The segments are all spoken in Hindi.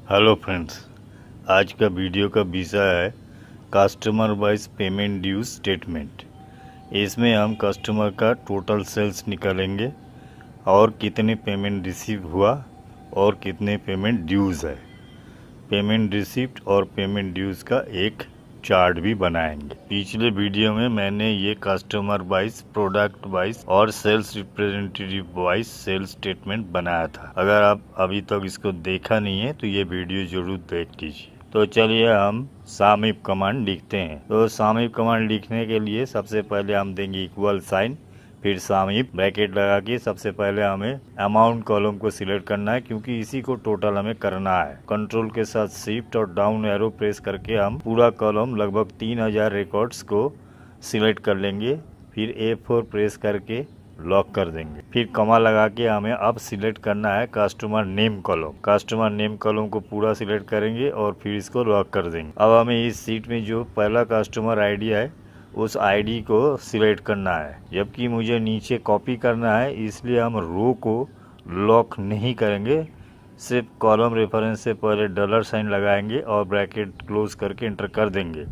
हेलो फ्रेंड्स, आज का वीडियो का विषय है customer wise payment dues statement. इसमें हम कस्टमर का टोटल सेल्स निकालेंगे और कितने पेमेंट रिसीव हुआ और कितने पेमेंट ड्यूज है। पेमेंट रिसिप्ट और पेमेंट ड्यूज का एक चार्ट भी बनाएंगे। पिछले वीडियो में मैंने ये कस्टमर वाइज, प्रोडक्ट वाइज और sales representative wise sales statement बनाया था। अगर आप अभी तक इसको देखा नहीं है तो ये वीडियो जरूर देख लीजिए। तो चलिए हम सम इफ कमांड लिखते हैं। तो सम इफ कमांड लिखने के लिए सबसे पहले हम देंगे इक्वल साइन, फिर सम इफ ब्रैकेट लगा के सबसे पहले हमें अमाउंट कॉलम को सिलेक्ट करना है, क्योंकि इसी को टोटल हमें करना है। कंट्रोल के साथ शिफ्ट और डाउन एरो प्रेस करके हम पूरा कॉलम लगभग 3000 रिकॉर्ड्स को सिलेक्ट कर लेंगे। फिर A4 प्रेस करके लॉक कर देंगे। फिर कॉमा लगा के हमें अब सिलेक्ट करना है customer name column. Customer name column को पूरा सिलेक्ट करेंगे और फिर इसको लॉक कर देंगे। अब हमें इस सीट में जो पहला कस्टमर आईडी है उस आईडी को सिलेक्ट करना है, जबकि मुझे नीचे कॉपी करना है, इसलिए हम रो को लॉक नहीं करेंगे, सिर्फ कॉलम रेफरेंस से पहले डॉलर साइन लगाएंगे और ब्रैकेट क्लोज करके एंटर कर देंगे।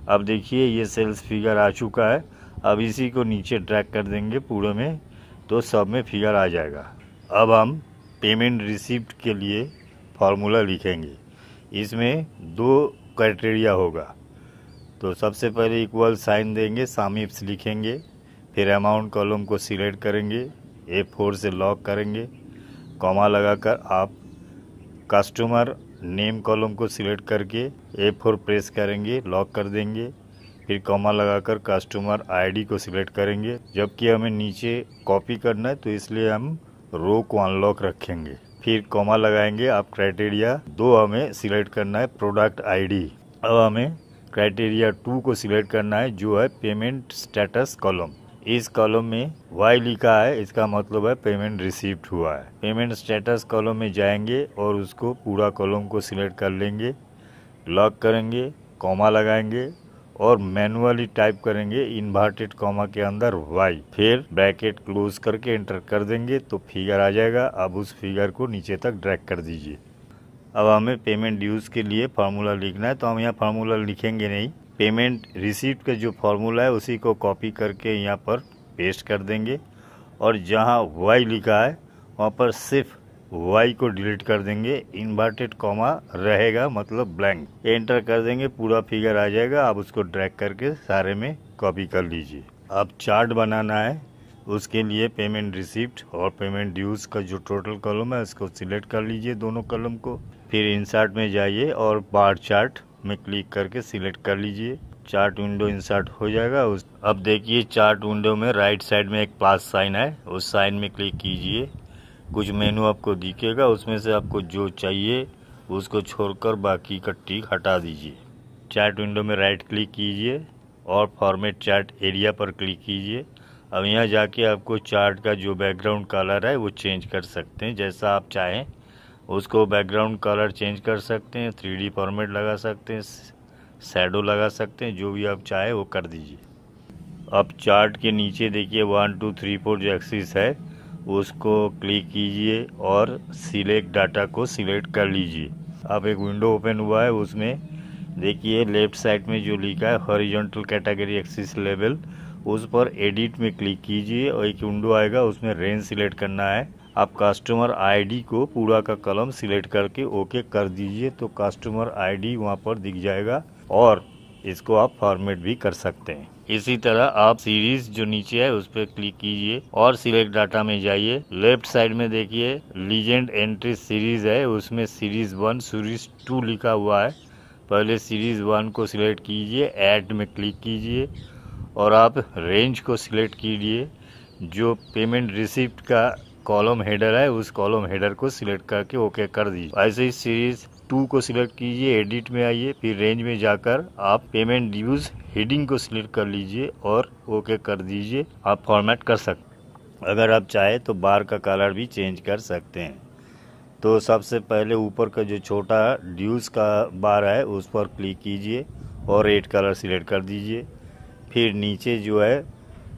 अब देखिए ये सेल्स फिगर आ चुका है। अब इसी को नीचे ड्रैग कर देंगे पूरे में, तो सब में फिगर आ जाएगा। अब हम पेमेंट रिसिप्ट के लिए फॉर्मूला लिखेंगे। इसमें 2 क्राइटेरिया होगा। तो सबसे पहले इक्वल साइन देंगे, सम इफ लिखेंगे, फिर अमाउंट कॉलम को सिलेक्ट करेंगे, A4 से लॉक करेंगे, कॉमा लगाकर आप कस्टमर नेम कॉलम को सिलेक्ट करके A4 प्रेस करेंगे, लॉक कर देंगे, फिर कॉमा लगाकर कस्टमर आईडी को सिलेक्ट करेंगे। जबकि हमें नीचे कॉपी करना है तो इसलिए हम रो को अनलॉक रखेंगे। फिर कॉमा लगाएंगे। आप क्राइटेरिया 2 हमें सिलेक्ट करना है, प्रोडक्ट आईडी। अब हमें क्राइटेरिया 2 को सिलेक्ट करना है, जो है पेमेंट स्टेटस कॉलम। इस कॉलम में वाई लिखा है, इसका मतलब है पेमेंट रिसीव्ड हुआ है। पेमेंट स्टेटस कॉलम में जाएंगे और उसको पूरा कॉलम को सिलेक्ट कर लेंगे, लॉक करेंगे, कॉमा लगाएंगे और मैनुअली टाइप करेंगे इन्वर्टेड कॉमा के अंदर वाई, फिर ब्रैकेट क्लोज करके एंटर कर देंगे तो फिगर आ जाएगा। अब उस फिगर को नीचे तक ड्रैग कर दीजिए। अब हमें पेमेंट ड्यूज के लिए फार्मूला लिखना है, तो हम यहाँ फार्मूला लिखेंगे नहीं, पेमेंट रिसीप्ट का जो फार्मूला है उसी को कॉपी करके यहाँ पर पेस्ट कर देंगे और जहाँ वाई लिखा है वहाँ पर सिर्फ वाई को डिलीट कर देंगे, इन्वर्टेड कॉमा रहेगा, मतलब ब्लैंक, एंटर कर देंगे, पूरा फिगर आ जाएगा। आप उसको ड्रैग करके सारे में कॉपी कर लीजिए। अब चार्ट बनाना है, उसके लिए पेमेंट रिसिप्ट और पेमेंट ड्यूज का जो टोटल कॉलम है उसको सिलेक्ट कर लीजिए, दोनों कॉलम को। फिर इंसर्ट में जाइए और बार चार्ट में क्लिक करके सिलेक्ट कर लीजिए। चार्ट विंडो इंसर्ट हो जाएगा। अब देखिए चार्ट विंडो में राइट साइड में एक प्लस साइन है, उस साइन में क्लिक कीजिए। कुछ मेनू आपको दिखेगा, उसमें से आपको जो चाहिए उसको छोड़कर बाकी का टिक हटा दीजिए। चार्ट विंडो में राइट क्लिक कीजिए और फॉर्मेट चार्ट एरिया पर क्लिक कीजिए। अब यहाँ जाके आपको चार्ट का जो बैकग्राउंड कलर है वो चेंज कर सकते हैं, जैसा आप चाहें उसको बैकग्राउंड कलर चेंज कर सकते हैं, 3D फॉर्मेट लगा सकते हैं, शैडो लगा सकते हैं, जो भी आप चाहें वो कर दीजिए। अब चार्ट के नीचे देखिए 1 2 3 4 जो एक्सिस है उसको क्लिक कीजिए और सिलेक्ट डाटा को सिलेक्ट कर लीजिए। अब एक विंडो ओपन हुआ है, उसमें देखिए लेफ्ट साइड में जो लिखा है हॉरिजॉन्टल कैटेगरी एक्सिस लेवल, उस पर एडिट में क्लिक कीजिए और एक विंडो आएगा, उसमें रेंज सिलेक्ट करना है। आप कस्टमर आईडी को पूरा का कॉलम सिलेक्ट करके ओके कर दीजिए, तो कस्टमर आईडी वहां पर दिख जाएगा और इसको आप फॉर्मेट भी कर सकते हैं। इसी तरह आप सीरीज जो नीचे है उस पर क्लिक कीजिए और सिलेक्ट डाटा में जाइए। लेफ्ट साइड में देखिए लीजेंड एंट्री सीरीज है, उसमें सीरीज 1 सीरीज 2 लिखा हुआ है। पहले सीरीज 1 को सिलेक्ट कीजिए, ऐड में क्लिक कीजिए और आप रेंज को सिलेक्ट कीजिए। जो पेमेंट रिसिप्ट का कॉलम हेडर है उस कॉलम हेडर को सिलेक्ट करके ओके कर दीजिए। ऐसे ही सीरीज 2 को सिलेक्ट कीजिए, एडिट में आइए, फिर रेंज में जाकर आप पेमेंट ड्यूज हेडिंग को सिलेक्ट कर लीजिए और ओके कर दीजिए। आप फॉर्मेट कर सकते, अगर आप चाहे तो बार का कलर भी चेंज कर सकते हैं। तो सबसे पहले ऊपर का जो छोटा ड्यूज का बार है उस पर क्लिक कीजिए और रेड कलर सिलेक्ट कर दीजिए। फिर नीचे जो है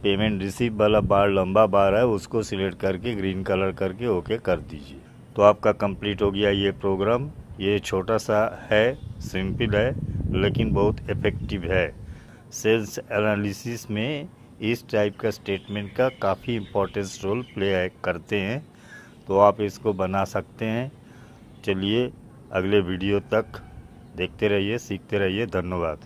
पेमेंट रिसीव वाला बार, लंबा बार है, उसको सिलेक्ट करके ग्रीन कलर करके ओके कर दीजिए। तो आपका कंप्लीट हो गया ये प्रोग्राम। ये छोटा सा है, सिंपल है, लेकिन बहुत इफ़ेक्टिव है। सेल्स एनालिसिस में इस टाइप का स्टेटमेंट का काफ़ी इम्पोर्टेंस रोल प्ले करते हैं, तो आप इसको बना सकते हैं। चलिए अगले वीडियो तक देखते रहिए, सीखते रहिए। धन्यवाद।